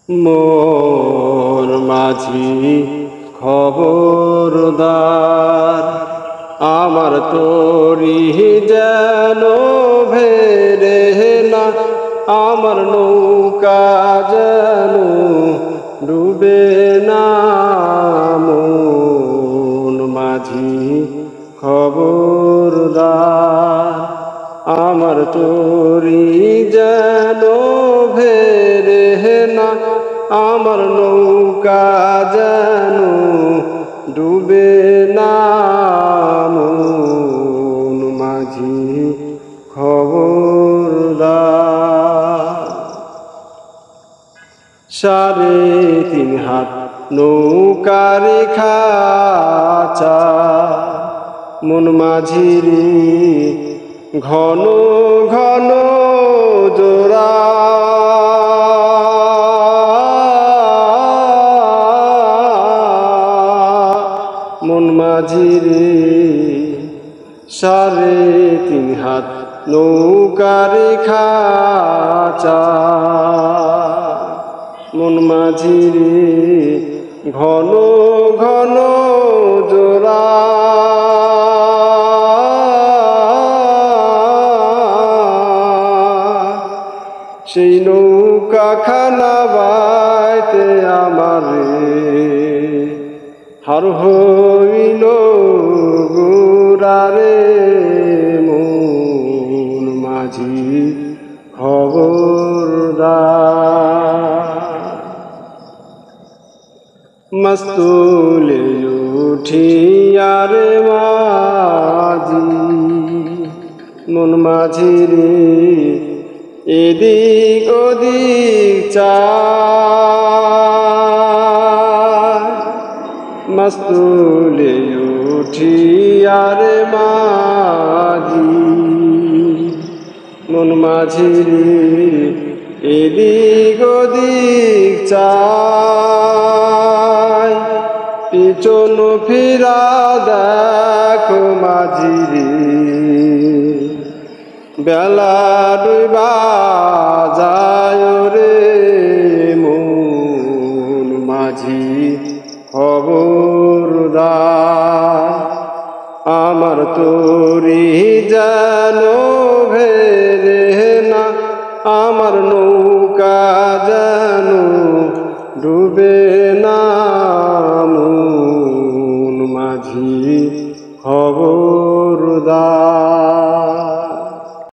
মোর মাঝি খবরদার, আমার তরি যেন ভেরে না, আমার নৌকা যেন ডুবে না। মন মাঝি খবরদার, আমার তরি যেন ভেরে না, আমার নৌকা যেন ডুবে না। মন মাঝি খবরদার। 3.5 হাত নৌকার খাঁচা, মন মাঝির ঘন ঘন জোড়া। মন মাঝির 3.5 হাত নৌকার খাঁচা, মন মাঝির ঘন ঘন জোড়া। সেই নৌকা খানা বাইতে আমারে হার হইল গোরারে। মন মাঝি খবরদার, মস্তুলে উঠিয়ারে মাঝি, মন মাঝির এদিক ওদিক চায়। মস্তুলে উঠিয়ারে মাঝি, মন মাঝির এদিক ওদিক চায়। পিছন ফিরা দেখো মাঝিরে, বেলা ডুবা যায় রে। মন মাঝি খবরদার, আমার তরি যেন ভেরে না, আমার নৌকা যেন ডুবে না। মন মাঝি খবরদার।